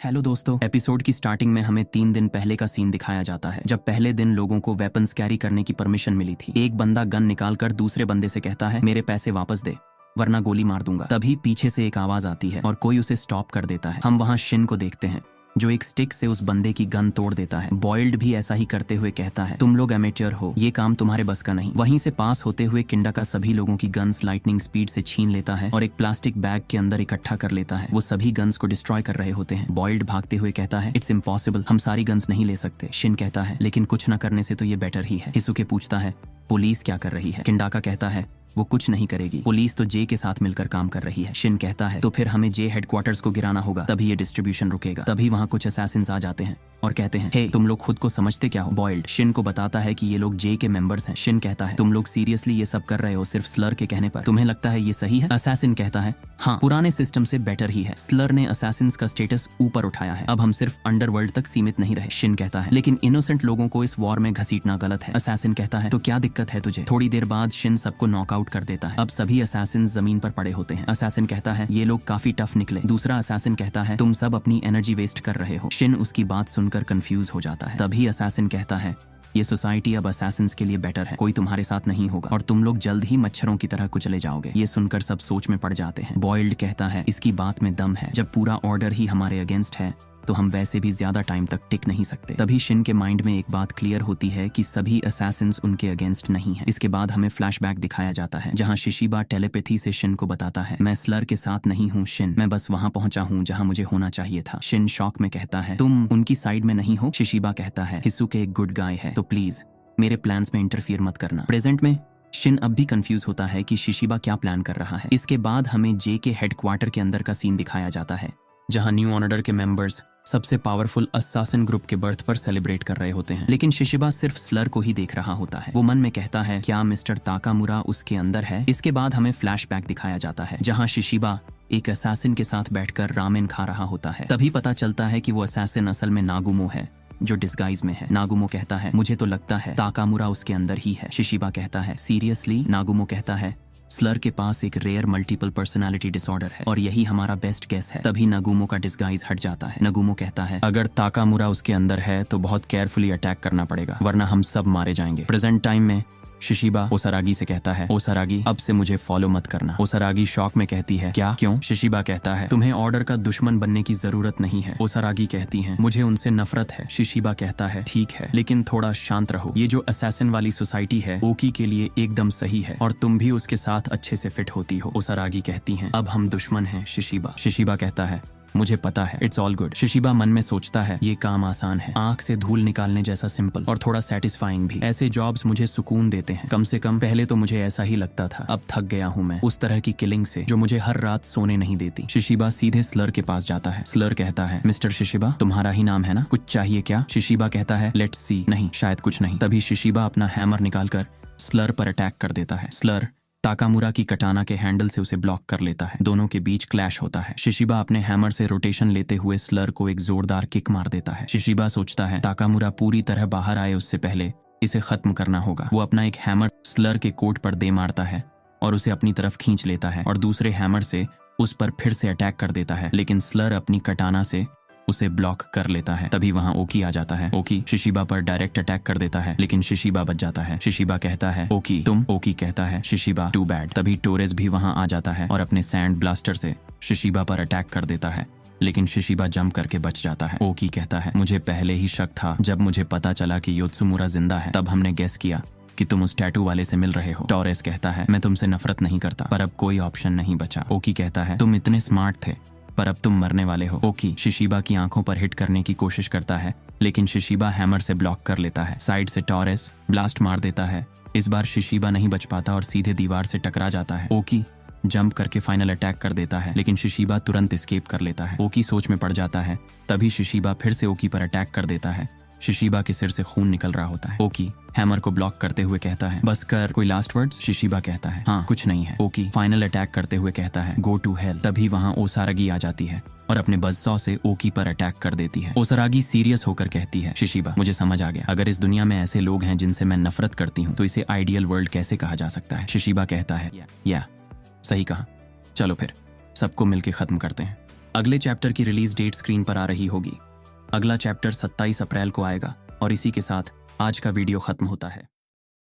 Hello दोस्तों, episode की starting में हमें 3 दिन पहले का सीन दिखाया जाता है, जब पहले दिन लोगों को वेपन्स कैरी करने की परमिशन मिली थी। एक बंदा गन निकालकर दूसरे बंदे से कहता है, मेरे पैसे वापस दे वरना गोली मार दूंगा। तभी पीछे से एक आवाज आती है और कोई उसे स्टॉप कर देता है। हम वहां शिन को देखते हैं जो एक स्टिक से उस बंदे की गन तोड़ देता है। बॉयल्ड भी ऐसा ही करते हुए कहता है, तुम लोग एमेच्योर हो, ये काम तुम्हारे बस का नहीं। वहीं से पास होते हुए किंडा का सभी लोगों की गन्स लाइटनिंग स्पीड से छीन लेता है और एक प्लास्टिक बैग के अंदर इकट्ठा कर लेता है। वो सभी गन्स को डिस्ट्रॉय कर रहे होते हैं। बॉयल्ड भागते हुए कहता है, इट्स इम्पॉसिबल, हम सारी गन्स नहीं ले सकते। शिन कहता है, लेकिन कुछ न करने से तो ये बेटर ही है। हिसुके पूछता है, पुलिस क्या कर रही है? किंडाका कहता है, वो कुछ नहीं करेगी, पुलिस तो जे के साथ मिलकर काम कर रही है। शिन कहता है, तो फिर हमें जे हेडक्वार्टर्स को गिराना होगा, तभी ये डिस्ट्रीब्यूशन रुकेगा। तभी वहाँ कुछ असैसिन्स आ जाते हैं और कहते हैं, हे तुम लोग खुद को समझते क्या हो? बॉयल्ड शिन को बताता है कि ये लोग जे के मेंबर्स हैं। शिन कहता है, तुम लोग सीरियसली ये सब कर रहे हो सिर्फ स्लर के कहने पर? तुम्हें लगता है ये सही है? असैसिन कहता है, हाँ, पुराने सिस्टम से बेटर ही है। स्लर ने असैसिन्स का स्टेटस ऊपर उठाया है, अब हम सिर्फ अंडरवर्ल्ड तक सीमित नहीं रहे। शिन कहता है, लेकिन इनोसेंट लोगों को इस वॉर में घसीटना गलत है। असैसिन कहता है, तो क्या दिक्कत है तुझे? थोड़ी देर बाद शिन सबको नॉकआउट कर देता है। अब सभी असैसिन्स जमीन पर पड़े होते हैं। असैसिन कहता है, ये लोग काफी टफ निकले। दूसरा असैसिन कहता है, तुम सब अपनी एनर्जी वेस्ट कर रहे हो। शिन उसकी बात सुनकर कंफ्यूज हो जाता है। तभी असैसिन कहता है, ये सोसाइटी अब असैसिन्स के लिए बेटर है, कोई तुम्हारे साथ नहीं होगा और तुम लोग जल्द ही मच्छरों की तरह कुचले जाओगे। ये सुनकर सब सोच में पड़ जाते हैं। बॉयल्ड कहता है, इसकी बात में दम है, जब पूरा ऑर्डर ही हमारे अगेंस्ट है तो हम वैसे भी ज्यादा टाइम तक टिक नहीं सकते। तभी शिन के माइंड में एक बात क्लियर होती है कि सभी असैसिन्स उनके अगेंस्ट नहीं है। इसके बाद हमें फ्लैशबैक दिखाया जाता है जहां शिशिबा टेलीपैथी से शिन को बताता है, मैं स्लर के साथ नहीं हूँ शिन, मैं बस वहां पहुंचा हूँ जहां मुझे होना चाहिए था। शिन शॉक में कहता है, तुम उनकी साइड में नहीं हो? शिशिबा कहता है, हिसुके एक गुड गाय है, तो प्लीज मेरे प्लान्स में इंटरफियर मत करना। प्रेजेंट में शिन अब भी कंफ्यूज होता है कि शिशिबा क्या प्लान कर रहा है। इसके बाद हमें जे के हेडक्वार्टर के अंदर का सीन दिखाया जाता है जहां न्यू ऑर्डर के मेंबर्स सबसे पावरफुल असैसिन ग्रुप के बर्थ पर सेलिब्रेट कर रहे होते हैं, लेकिन शिशिबा सिर्फ स्लर को ही देख रहा होता है। वो मन में कहता है, क्या मिस्टर ताकामुरा उसके अंदर है? इसके बाद हमें फ्लैशबैक दिखाया जाता है जहां शिशिबा एक असैसिन के साथ बैठकर रामेन खा रहा होता है। तभी पता चलता है कि वो असैसिन असल में नागुमो है जो डिस्गाइज में है। नागुमो कहता है, मुझे तो लगता है ताकामुरा उसके अंदर ही है। शिशिबा कहता है, सीरियसली? नागुमो कहता है, स्लर के पास एक रेयर मल्टीपल पर्सनालिटी डिसऑर्डर है और यही हमारा बेस्ट गेस है। तभी नगुमो का डिस्गाइज हट जाता है। नगुमो कहता है, अगर ताकामुरा उसके अंदर है तो बहुत केयरफुली अटैक करना पड़ेगा वरना हम सब मारे जाएंगे। प्रेजेंट टाइम में शिशिबा ओसारागी से कहता है, ओसारागी अब से मुझे फॉलो मत करना। ओसारागी शॉक में कहती है, क्या? क्यों? शिशिबा कहता है, तुम्हें ऑर्डर का दुश्मन बनने की जरूरत नहीं है। ओसारागी कहती है, मुझे उनसे नफरत है। शिशिबा कहता है, ठीक है, लेकिन थोड़ा शांत रहो। ये जो असैसिन वाली सोसाइटी है ओकी के लिए एकदम सही है और तुम भी उसके साथ अच्छे से फिट होती हो। ओसारागी कहती है, अब हम दुश्मन हैं शिशिबा। शिशिबा कहता है, मुझे पता है, इट्स ऑल गुड। शिशिबा मन में सोचता है, ये काम आसान है, आंख से धूल निकालने जैसा सिंपल और थोड़ा सेटिस्फाइंग भी। ऐसे जॉब्स मुझे सुकून देते हैं, कम से कम पहले तो मुझे ऐसा ही लगता था। अब थक गया हूँ मैं उस तरह की किलिंग से जो मुझे हर रात सोने नहीं देती। शिशिबा सीधे स्लर के पास जाता है। स्लर कहता है, मिस्टर शिशिबा, तुम्हारा ही नाम है ना, कुछ चाहिए क्या? शिशिबा कहता है, लेट्स सी, नहीं शायद कुछ नहीं। तभी शिशिबा अपना हैमर निकालकर स्लर पर अटैक कर देता है। स्लर ताकामुरा की कटाना के हैंडल से उसे ब्लॉक कर लेता है। दोनों के बीच क्लैश होता है। शिशिबा अपने हैमर से रोटेशन लेते हुए स्लर को एक जोरदार किक मार देता है। शिशिबा सोचता है, ताकामुरा पूरी तरह बाहर आए उससे पहले इसे खत्म करना होगा। वो अपना एक हैमर स्लर के कोट पर दे मारता है और उसे अपनी तरफ खींच लेता है और दूसरे हैमर से उस पर फिर से अटैक कर देता है, लेकिन स्लर अपनी कटाना से उसे ब्लॉक कर लेता है। तभी वहां ओकी आ जाता है। ओकी शिशिबा पर डायरेक्ट अटैक कर देता है, लेकिन शिशिबा बच जाता है। शिशिबा कहता है, ओकी तुम? ओकी कहता है, शिशिबा टू बैड। तभी टोरेस भी वहां आ जाता है और अपने सैंड ब्लास्टर से शिशिबा पर अटैक कर देता है, लेकिन शिशिबा जंप करके बच जाता है। ओकी कहता है, मुझे पहले ही शक था, जब मुझे पता चला कि योत्सुमुरा जिंदा है तब हमने गेस किया कि तुम उस टैटू वाले से मिल रहे हो। टोरेस कहता है, मैं तुमसे नफरत नहीं करता पर अब कोई ऑप्शन नहीं बचा। ओकी कहता है, तुम इतने स्मार्ट थे पर अब तुम मरने वाले हो। ओकी शिशिबा की आंखों पर हिट करने की कोशिश करता है, लेकिन शिशिबा हैमर से ब्लॉक कर लेता है। साइड से टोरेस ब्लास्ट मार देता है। इस बार शिशिबा नहीं बच पाता और सीधे दीवार से टकरा जाता है। ओकी जंप करके फाइनल अटैक कर देता है, लेकिन शिशिबा तुरंत एस्केप कर लेता है। ओकी सोच में पड़ जाता है। तभी शिशिबा फिर से ओकी पर अटैक कर देता है। शिशिबा के सिर से खून निकल रहा होता है। ओकी हैमर को ब्लॉक करते हुए कहता है, बस कर, कोई लास्ट वर्ड्स? शिशिबा कहता है, हाँ कुछ नहीं है। ओकी फाइनल अटैक करते हुए कहता है, गो टू हेल। तभी वहां ओसारागी आ जाती है और अपने बज़सॉ से ओकी पर अटैक कर देती है। ओसारागी सीरियस होकर कहती है, शिशिबा मुझे समझ आ गया, अगर इस दुनिया में ऐसे लोग हैं जिनसे मैं नफरत करती हूँ तो इसे आइडियल वर्ल्ड कैसे कहा जा सकता है? शिशिबा कहता है, या सही कहा, चलो फिर सबको मिलके खत्म करते हैं। अगले चैप्टर की रिलीज डेट स्क्रीन पर आ रही होगी। अगला चैप्टर 27 अप्रैल को आएगा और इसी के साथ आज का वीडियो खत्म होता है।